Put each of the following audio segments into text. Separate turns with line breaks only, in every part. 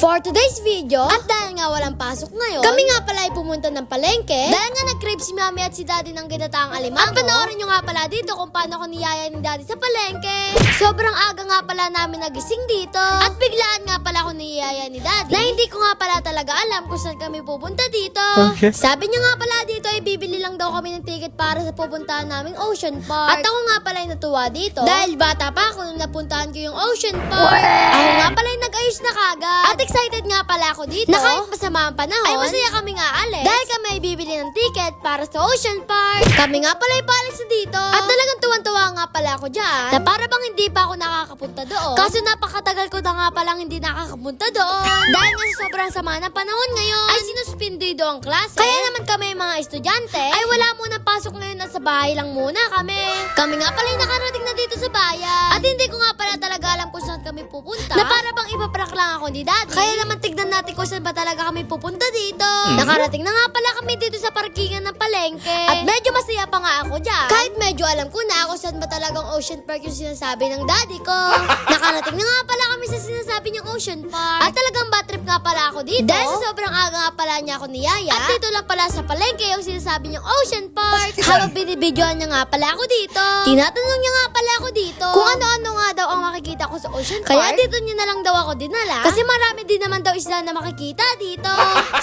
For today's video, at dahil nga walang pasok ngayon, kami nga pala ay pumunta ng palengke. Dahil nga nag-crave si Mami at si Daddy ng ginataang alimango. At panoorin nyo nga pala dito kung paano ko niyaya ni Daddy sa palengke. Sobrang aga nga pala namin nagising dito. At biglaan nga pala ako niyaya ni Daddy na hindi ko nga pala talaga alam kung saan kami pupunta dito.
Okay.
Sabi niya nga pala dito ay bibili lang daw kami ng ticket para sa pupuntahan naming Ocean Park. At ako nga pala ay natuwa dito. Dahil bata pa ako nung napuntahan ko yung Ocean Park. Ako nga pala ay nag-ayos na kagad. At excited nga pala ako dito. Na kahit masama ang panahon, ay masaya kami nga alis. Dahil kami ay bibili ng ticket para sa Ocean Park. Kami nga pala ay paalis na dito. At talagang tuwan-tuwa nga pala ako dyan. Na para bang hindi pa ako nakakapunta doon. Kaso napakatagal ko na nga palang hindi nakakapunta doon. Dahil nga sa sobrang sama ng panahon ngayon, ay sinuspindido ang klase. Kaya naman kami mga estudyante, ay wala muna pasok ngayon at sa bahay lang muna kami. Kami nga pala ay nakarating na dito sa bayan. At hindi ko nga pala talaga alam kung saan kami pupunta. Na para bang ipaprank lang ako ni Daddy. Kaya naman tignan natin kung saan ba talaga kami pupunta dito. Nakarating na nga pala kami dito sa parkingan ng palengke. At medyo masaya pa nga ako dyan. Kahit medyo alam ko na kung saan ba talagang Ocean Park yung sinasabi ng Daddy ko. Nakarating na nga pala kami sa sinasabi niyang Ocean Park. At talagang bad trip nga pala ako dito. Dahil sa sobrang aga nga pala niya ako niyaya. At dito lang pala sa palengke yung sinasabi niyang Ocean Park. Habang binibidyoan niya nga pala ako dito. Tinatanong niya nga pala ako dito kung ano-ano nga daw ang makikita ko sa Ocean Park. Kaya dito niya na lang daw ako dinala. Kasi marami din naman daw isla na makikita dito.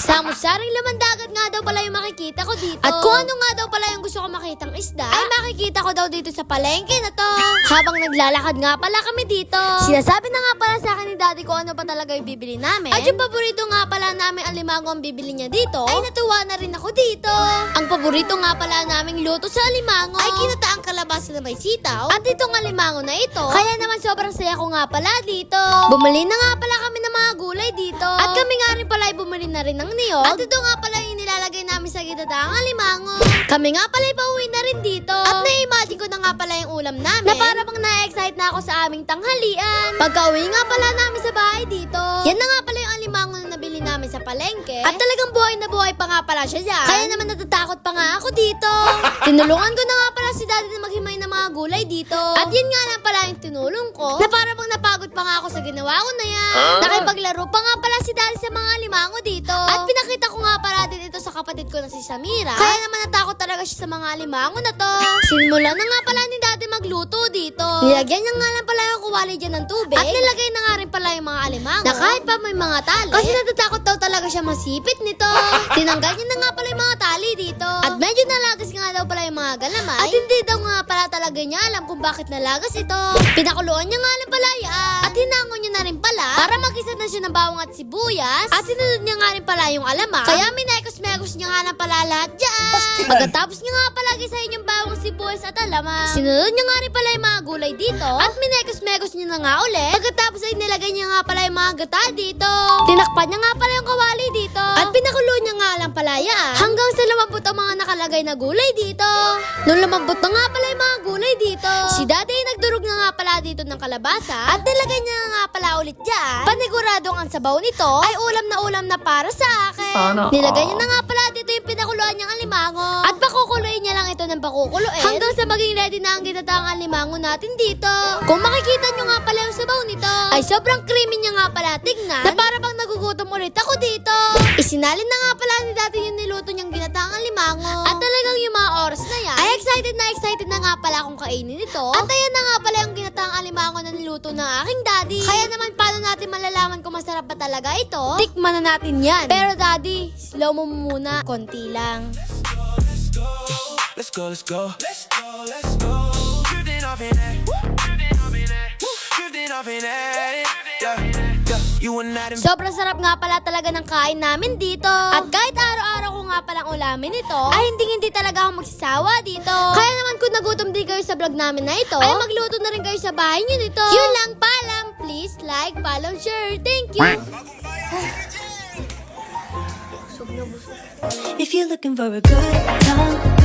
Samus-saring lamandagat nga daw pala yung makikita ko dito. At kung ano nga daw pala yung gusto ko makitang isda, ay makikita ko daw dito sa palengke na to. Habang naglalakad nga pala kami dito, sinasabi na nga pala sa akin ni Daddy kung ano pa talaga yung bibili namin. At yung paborito nga pala namin alimango ang bibili niya dito, ay natuwa na rin ako dito. Ang paborito nga pala naming luto sa alimango ay kinataang kalabasa na may sitaw. At itong alimango na ito, kaya naman sobrang saya ko nga pala dito. Bumili na nga pala kami ng mga gulay dito. At kami nga rin pala ay bumili na rin ng niyog. At ito nga pala yung nilalagay namin sa ginataang alimango. Kami nga pala ay pauwi na rin dito. At na-imagine ko na nga pala yung ulam namin. Na para bang na-excite na ako sa aming tanghalian. Pagka-uwi nga pala namin sa bahay dito, yan na nga pala yung alimango na nabili namin sa palengke. At talagang buhay na buhay pa nga pala siya dyan. Kaya naman natatakot pa nga ako dito. Tinulungan ko na nga pala si Daddy na maghimay ng mga gulay dito. At yun nga lang pala yung tinulong ko. Na para bang napagod pa nga ako sa ginawa ko na yan. Nakipaglaro pa nga pala si Daddy sa mga alimango dito. At pinakita ko nga pala din ito sa kapatid ko na si Samira. Kaya naman natakot talaga siya sa mga alimango na to. Sinimula na nga pala ni Daddy magluto dito. Nilagyan niya nga lang pala yung kuwali dyan ng tubig. At nilagay na nga rin pala yung mga alimango. Na kahit pa may mga tali. Kasi natatakot daw talaga siya masipit nito. Tinanggal niya na nga pala yung mga tali dito. At medyo nalagas nga daw pala yung mga galamay. At hindi daw nga pala talaga niya alam kung bakit nalagas ito. Pinakuluan niya nga lang pala yan. At hinangon niya na rin pala para mag-isa na siya ng bawang at sibuyas. At sinunod niya nga rin pala yung alamang. Kaya minekos-mekos niya nga lang pala lahat dyan. Pagkatapos niya nga pala gisahin yung bawang, sibuyas at alamang. Sinunod niya nga rin pala yung mga gulay dito. At minekos-mekos niya na nga ulit. Pagkatapos ay nilagay niya nga pala yung mga gata dito. Tinakpan niya nga pala yung kawali dito. At pinakulo niya nga lang pala yan. Hanggang sa lumambot ang mga nakalagay na gulay dito. Nung lumambot na nga pala yung mga gulay dito, si Daddy ay nagdurog na nga pala dito ng kalabasa. At nilagay niya nga pala ulit dyan. Paniguradong ang sabaw nito ay ulam na para sa akin.
Sana
Nilagay niya na nga pala dito yung pinakuluan niyang alimango. At pakukuluin niya lang ito ng pakukuluin. Hanggang sa maging ready na ang ginataang alimango natin dito. Kung makikita niyo nga pala yung sabaw nito, ay sobrang creamy niya nga pala tignan. Na para bang nagugutom ulit ako dito. Isinalin na nga pala ni Daddy yung niluto niyang ginataang alimango. At talagang yung mga oras na yan, ay excited na nga pala akong kainin ito. At ayan na nga pala yung ginataang alimango na niluto ng aking Daddy. Kaya naman paano natin malalaman kung masarap pa talaga ito? Tikman na natin yan. Pero Daddy, slow mo muna. Konti lang.
Let's go, let's go. Let's go, let's go. Drifting off in that. Drifting off in that. Yeah, yeah. You and I.
Sobrang sarap nga pala talaga ng kain namin dito. At kahit araw-araw ko nga palang ulamin ito, ay hindi talaga ako magsasawa dito. Kaya naman kung nagutom din kayo sa vlog namin na ito, ay magluto na rin kayo sa bahay nyo nito. Yun lang, paalam. Please like, follow, share. Thank you.
If you're looking for a good time